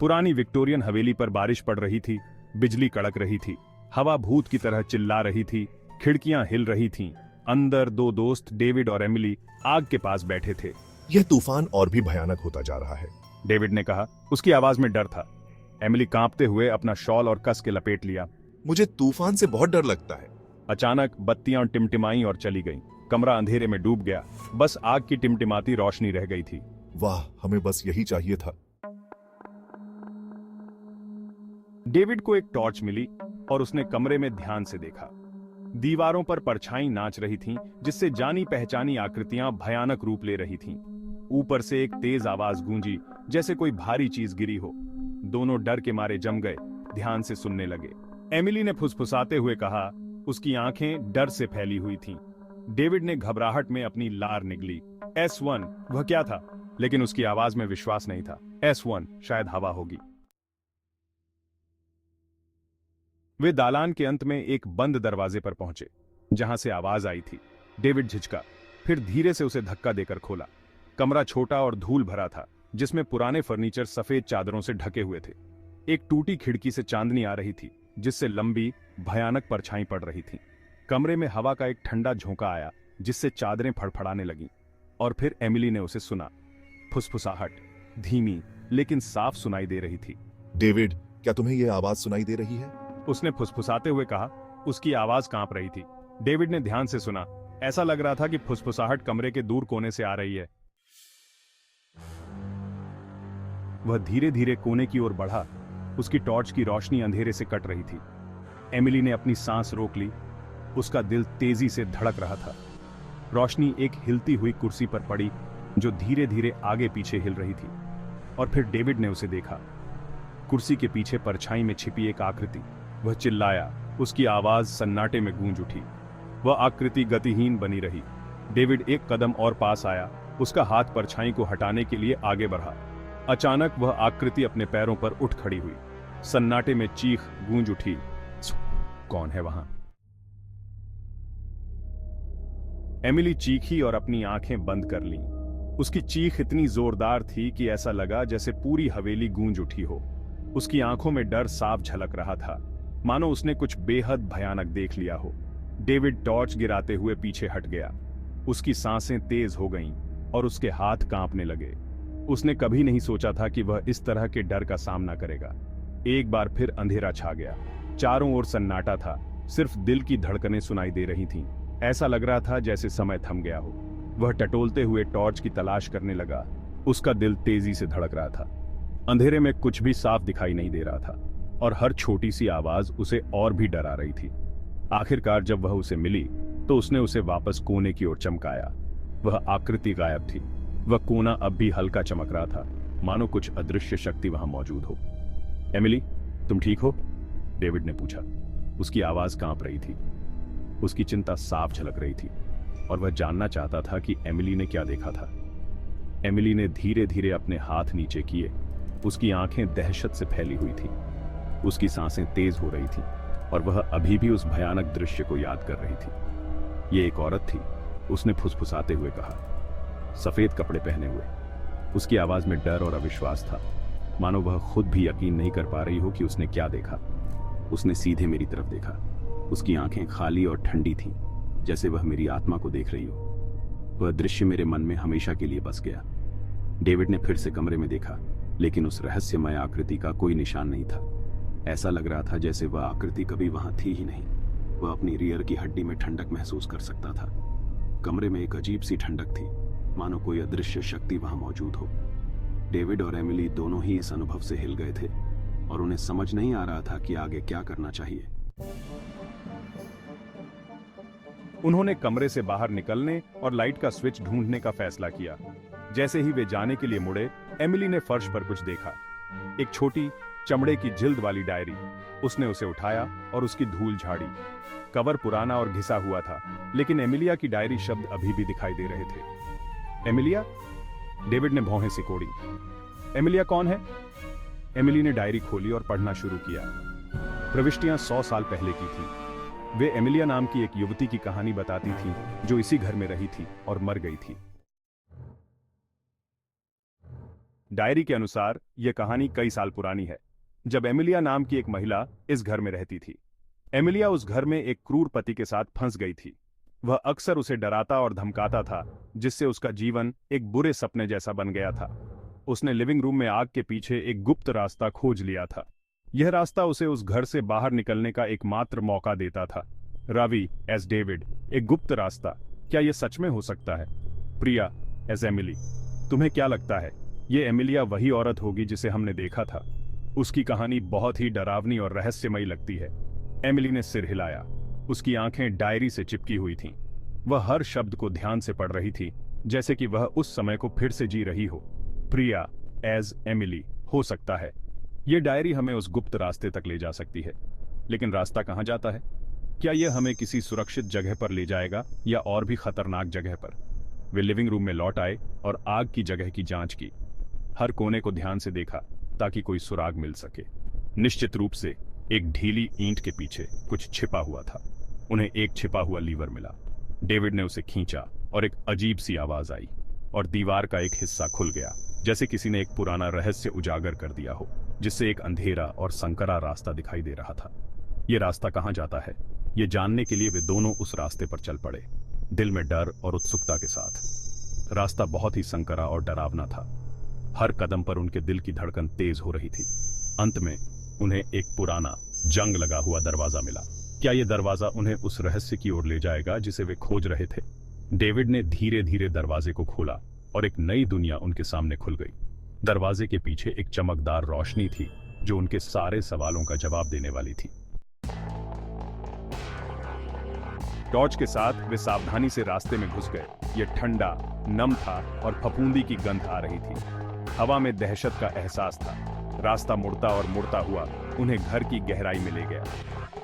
पुरानी विक्टोरियन हवेली पर बारिश पड़ रही थी, बिजली कड़क रही थी, हवा भूत की तरह चिल्ला रही थी, खिड़कियां हिल रही थीं। अंदर दो दोस्त डेविड और एमिली आग के पास बैठे थे। यह तूफान और भी भयानक होता जा रहा है, डेविड ने कहा। उसकी आवाज में डर था। एमिली कांपते हुए अपना शॉल और कस के लपेट लिया। मुझे तूफान से बहुत डर लगता है। अचानक बत्तियां टिमटिमाई और चली गईं। कमरा अंधेरे में डूब गया। बस आग की टिमटिमाती रोशनी रह गई थी। वाह, हमें बस यही चाहिए था। डेविड को एक टॉर्च मिली और उसने कमरे में ध्यान से देखा। दीवारों पर परछाई नाच रही थीं, जिससे जानी पहचानी आकृतियां भयानक रूप ले रही थीं। ऊपर से एक तेज आवाज गूंजी, जैसे कोई भारी चीज गिरी हो। दोनों डर के मारे जम गए, ध्यान से सुनने लगे। एमिली ने फुसफुसाते हुए कहा। उसकी आंखें डर से फैली हुई थीं। डेविड ने घबराहट में अपनी लार निगली। S1, वह क्या था? लेकिन उसकी आवाज में विश्वास नहीं था। S1 शायद हवा होगी। वे दालान के अंत में एक बंद दरवाजे पर पहुंचे, जहां से आवाज आई थी। डेविड झिझका, फिर धीरे से उसे धक्का देकर खोला। कमरा छोटा और धूल भरा था, जिसमें पुराने फर्नीचर सफेद चादरों से ढके हुए थे। एक टूटी खिड़की से चांदनी आ रही थी, जिससे लंबी भयानक परछाई पड़ रही थी। कमरे में हवा का एक ठंडा झोंका आया, जिससे चादरें फड़फड़ाने लगीं। और फिर एमिली ने उसे सुना। फुसफुसाहट धीमी लेकिन साफ सुनाई दे रही थी। डेविड, क्या तुम्हें यह आवाज सुनाई दे रही है? उसने फुसफुसाते हुए कहा। उसकी आवाज कांप रही थी। डेविड ने ध्यान से सुना। ऐसा लग रहा था कि फुसफुसाहट कमरे के दूर कोने से आ रही है। वह धीरे धीरे कोने की ओर बढ़ा। उसकी टॉर्च की रोशनी अंधेरे से कट रही थी। एमिली ने अपनी सांस रोक ली। उसका दिल तेजी से धड़क रहा था। रोशनी एक हिलती हुई कुर्सी पर पड़ी, जो धीरे धीरे आगे पीछे हिल रही थी। और फिर डेविड ने उसे देखा। कुर्सी के पीछे परछाई में छिपी एक आकृति। वह चिल्लाया। उसकी आवाज सन्नाटे में गूंज उठी। वह आकृति गतिहीन बनी रही। डेविड एक कदम और पास आया। उसका हाथ परछाई को हटाने के लिए आगे बढ़ा। अचानक वह आकृति अपने पैरों पर उठ खड़ी हुई। सन्नाटे में चीख गूंज उठी। कौन है वहां? एमिली चीखी और अपनी आंखें बंद कर लीं। उसकी चीख इतनी जोरदार थी कि ऐसा लगा जैसे पूरी हवेली गूंज उठी हो। उसकी आंखों में डर साफ झलक रहा था, मानो उसने कुछ बेहद भयानक देख लिया हो। डेविड टॉर्च गिराते हुए पीछे हट गया। उसकी सांसें तेज हो गईं और उसके हाथ कांपने लगे। उसने कभी नहीं सोचा था कि वह इस तरह के डर का सामना करेगा। एक बार फिर अंधेरा छा गया। चारों ओर सन्नाटा था। सिर्फ दिल की धड़कनें सुनाई दे रही थीं। ऐसा लग रहा था जैसे समय थम गया हो। वह टटोलते हुए टॉर्च की तलाश करने लगा। उसका दिल तेजी से धड़क रहा था। अंधेरे में कुछ भी साफ दिखाई नहीं दे रहा था और हर छोटी सी आवाज उसे और भी डरा रही थी। आखिरकार जब वह उसे मिली तो उसने उसे वापस कोने की ओर चमकाया। वह आकृति गायब थी। वह कोना अब भी हल्का चमक रहा था, मानो कुछ अदृश्य शक्ति वहां मौजूद हो। एमिली, तुम ठीक हो? डेविड ने पूछा। उसकी आवाज कांप रही थी। उसकी चिंता साफ झलक रही थी और वह जानना चाहता था कि एमिली ने क्या देखा था। एमिली ने धीरे धीरे अपने हाथ नीचे किए। उसकी आंखें दहशत से फैली हुई थीं। उसकी सांसें तेज हो रही थीं और वह अभी भी उस भयानक दृश्य को याद कर रही थी। ये एक औरत थी, उसने फुसफुसाते हुए कहा, सफेद कपड़े पहने हुए। उसकी आवाज में डर और अविश्वास था, मानो वह खुद भी यकीन नहीं कर पा रही हो कि उसने क्या देखा। उसने सीधे मेरी तरफ देखा। उसकी आंखें खाली और ठंडी थीं, जैसे वह मेरी आत्मा को देख रही हो। वह दृश्य मेरे मन में हमेशा के लिए बस गया। डेविड ने फिर से कमरे में देखा, लेकिन उस रहस्यमय आकृति का कोई निशान नहीं था। ऐसा लग रहा था जैसे वह आकृति कभी वहां थी ही नहीं। वह अपनी रीढ़ की हड्डी में ठंडक महसूस कर सकता था। कमरे में एक अजीब सी ठंडक थी, मानो कोई अदृश्य शक्ति वहां मौजूद हो। डेविड और एमिली दोनों ही इस अनुभव से हिल गए थे और उन्हें समझ नहीं आ रहा था कि आगे क्या करना चाहिए। उन्होंने कमरे से बाहर निकलने और लाइट का स्विच ढूंढने का फैसला किया। जैसे ही वे जाने के लिए मुड़े, एमिली ने फर्श पर कुछ देखा। एक छोटी चमड़े की जिल्द वाली डायरी। उसने उसे उठाया और उसकी धूल झाड़ी। कवर पुराना और घिसा हुआ था, लेकिन एमिलिया की डायरी शब्द अभी भी दिखाई दे रहे थे। एमिलिया? डेविड ने भौहें सिकोड़ी। एमिलिया कौन है? एमिली ने डायरी खोली और पढ़ना शुरू किया। प्रविष्टियां 100 साल पहले की थी। वे एमिलिया नाम की एक युवती की कहानी बताती थी, जो इसी घर में रही थी और मर गई थी। डायरी के अनुसार यह कहानी कई साल पुरानी है, जब एमिलिया नाम की एक महिला इस घर में रहती थी। एमिलिया उस घर में एक क्रूर पति के साथ फंस गई थी। वह अक्सर उसे डराता और धमकाता था, जिससे उसका जीवन एक बुरे सपने जैसा बन गया था। उसने लिविंग रूम में आग के पीछे एक गुप्त रास्ता खोज लिया था। यह रास्ता उसे उस घर से बाहर निकलने का एकमात्र मौका देता था। रावी एज डेविड, एक गुप्त रास्ता, क्या यह सच में हो सकता है? प्रिया एज एमिली, तुम्हें क्या लगता है ये एमिलिया वही औरत होगी जिसे हमने देखा था? उसकी कहानी बहुत ही डरावनी और रहस्यमयी लगती है। एमिली ने सिर हिलाया। उसकी आंखें डायरी से चिपकी हुई थीं। वह हर शब्द को ध्यान से पढ़ रही थी, जैसे कि वह उस समय को फिर से जी रही हो। प्रिया एज एमिली, हो सकता है यह डायरी हमें उस गुप्त रास्ते तक ले जा सकती है, लेकिन रास्ता कहां जाता है? क्या यह हमें किसी सुरक्षित जगह पर ले जाएगा या और भी खतरनाक जगह पर? वे लिविंग रूम में लौट आए और आग की जगह की जांच की। हर कोने को ध्यान से देखा ताकि कोई सुराग मिल सके। निश्चित रूप से एक ढीली ईंट के पीछे कुछ छिपा हुआ था। उन्हें एक छिपा हुआ लीवर मिला। डेविड ने उसे खींचा और एक अजीब सी आवाज आई और दीवार का एक हिस्सा खुल गया, जैसे किसी ने एक पुराना रहस्य उजागर कर दिया हो, जिससे एक अंधेरा और संकरा रास्ता दिखाई दे रहा था। यह रास्ता कहां जाता है, ये जानने के लिए वे दोनों उस रास्ते पर चल पड़े, दिल में डर और उत्सुकता के साथ। रास्ता बहुत ही संकरा और डरावना था। हर कदम पर उनके दिल की धड़कन तेज हो रही थी। अंत में उन्हें एक पुराना जंग लगा हुआ दरवाजा मिला। क्या यह दरवाजा उन्हें उस रहस्य की ओर ले जाएगा जिसे वे खोज रहे थे? डेविड ने धीरे धीरे दरवाजे को खोला और एक नई दुनिया उनके सामने खुल गई। दरवाजे के पीछे एक चमकदार रोशनी थी जो उनके सारे सवालों का जवाब देने वाली थी। टॉर्च के साथ वे सावधानी से रास्ते में घुस गए। यह ठंडा, नम था और फफूंदी की गंध आ रही थी। हवा में दहशत का एहसास था। रास्ता मुड़ता और मुड़ता हुआ उन्हें घर की गहराई में ले गया।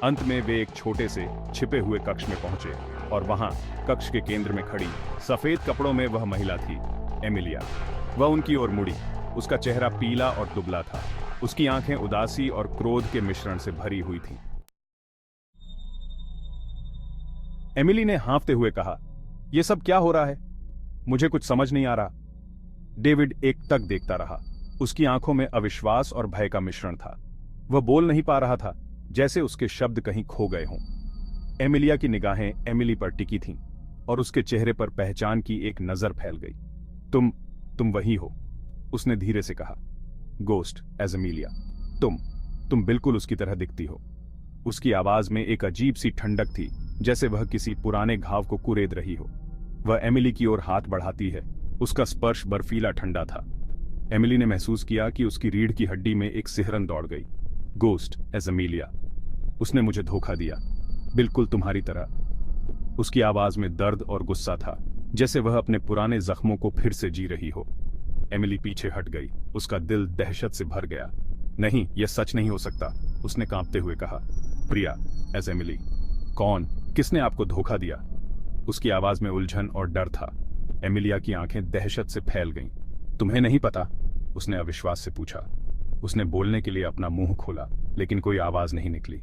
अंत में वे एक छोटे से छिपे हुए कक्ष में पहुंचे और वहां कक्ष के केंद्र में खड़ी सफेद कपड़ों में वह महिला थी, एमिलिया। वह उनकी ओर मुड़ी। उसका चेहरा पीला और दुबला था। उसकी आंखें उदासी और क्रोध के मिश्रण से भरी हुई थीं। एमिली ने हाँफते हुए कहा, यह सब क्या हो रहा है? मुझे कुछ समझ नहीं आ रहा। डेविड एकटक देखता रहा। उसकी आंखों में अविश्वास और भय का मिश्रण था। वह बोल नहीं पा रहा था, जैसे उसके शब्द कहीं खो गए हों। एमिलिया की निगाहें एमिली पर टिकी थीं और उसके चेहरे पर पहचान की एक नजर फैल गई। तुम वही हो, उसने धीरे से कहा। गोस्ट एज एमिलिया, तुम बिल्कुल उसकी तरह दिखती हो। उसकी आवाज में एक अजीब सी ठंडक थी, जैसे वह किसी पुराने घाव को कुरेद रही हो। वह एमिली की ओर हाथ बढ़ाती है। उसका स्पर्श बर्फीला ठंडा था। एमिली ने महसूस किया कि उसकी रीढ़ की हड्डी में एक सिहरन दौड़ गई। गोस्ट एज एमिलिया, उसने मुझे धोखा दिया, बिल्कुल तुम्हारी तरह। उसकी आवाज में दर्द और गुस्सा था, जैसे वह अपने पुराने जख्मों को फिर से जी रही हो। एमिली पीछे हट गई। उसका दिल दहशत से भर गया। नहीं, यह सच नहीं हो सकता, उसने कांपते हुए कहा। प्रिया एज एमिली, कौन, किसने आपको धोखा दिया? उसकी आवाज में उलझन और डर था। एमिलिया की आंखें दहशत से फैल गईं। तुम्हें नहीं पता? उसने अविश्वास से पूछा। उसने बोलने के लिए अपना मुंह खोला, लेकिन कोई आवाज नहीं निकली।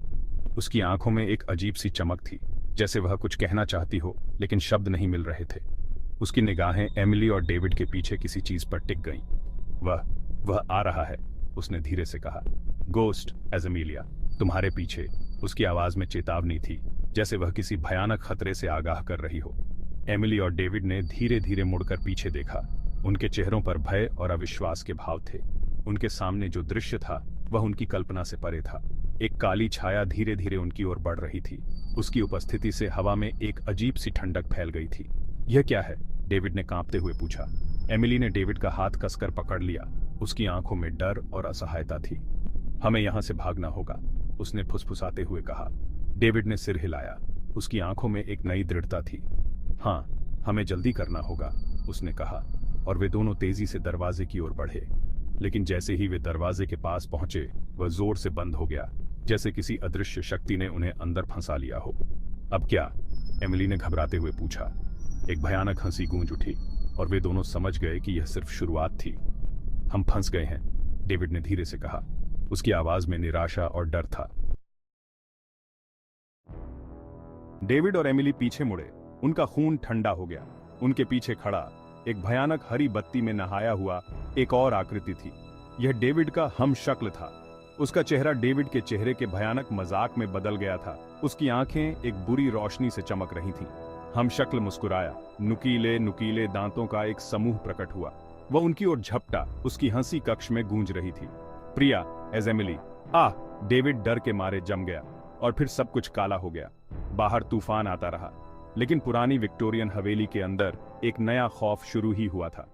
उसकी आंखों में एक अजीब सी चमक थी, जैसे वह कुछ कहना चाहती हो, लेकिन शब्द नहीं मिल रहे थे। उसकी निगाहें एमिली और डेविड के पीछे किसी चीज पर टिक गईं। वह आ रहा है, उसने धीरे से कहा। गोस्ट एज एमिलिया, तुम्हारे पीछे। उसकी आवाज में चेतावनी थी, जैसे वह किसी भयानक खतरे से आगाह कर रही हो। एमिली और डेविड ने धीरे धीरे मुड़कर पीछे देखा। उनके चेहरों पर भय और अविश्वास के भाव थे। उनके सामने जो दृश्य था वह उनकी कल्पना से परे था। एक काली छाया धीरे धीरे उनकी ओर बढ़ रही थी। उसकी उपस्थिति से हवा में एक अजीब सी ठंडक फैल गई थी। यह क्या है? डेविड ने कांपते हुए पूछा। एमिली ने डेविड का हाथ कसकर पकड़ लिया। उसकी आंखों में डर और असहायता थी। हमें यहां से भागना होगा, उसने फुसफुसाते हुए कहा। डेविड ने सिर हिलाया। उसकी आंखों में एक नई दृढ़ता थी। हाँ, हमें जल्दी करना होगा, उसने कहा, और वे दोनों तेजी से दरवाजे की ओर बढ़े। लेकिन जैसे ही वे दरवाजे के पास पहुंचे, वह जोर से बंद हो गया, जैसे किसी अदृश्य शक्ति ने उन्हें अंदर फंसा लिया हो। अब क्या? एमिली ने घबराते हुए पूछा। एक भयानक हंसी गूंज उठी और वे दोनों समझ गए कि यह सिर्फ शुरुआत थी। हम फंस गए हैं, डेविड ने धीरे से कहा। उसकी आवाज में निराशा और डर था। डेविड और एमिली पीछे मुड़े। उनका खून ठंडा हो गया। उनके पीछे खड़ा एक भयानक हरी बत्ती में नहाया हुआ एक और आकृति थी। यह डेविड का हम शक्ल था। उसका चेहरा डेविड के चेहरे के भयानक मजाक में बदल गया था। उसकी आंखें एक बुरी रोशनी से चमक रही थीं। हम शक्ल मुस्कुराया। नुकीले नुकीले दांतों का एक समूह प्रकट हुआ। वह उनकी ओर झपटा। उसकी हंसी कक्ष में गूंज रही थी। प्रिया एज एमिली। डेविड डर के मारे जम गया और फिर सब कुछ काला हो गया। बाहर तूफान आता रहा, लेकिन पुरानी विक्टोरियन हवेली के अंदर एक नया खौफ शुरू ही हुआ था।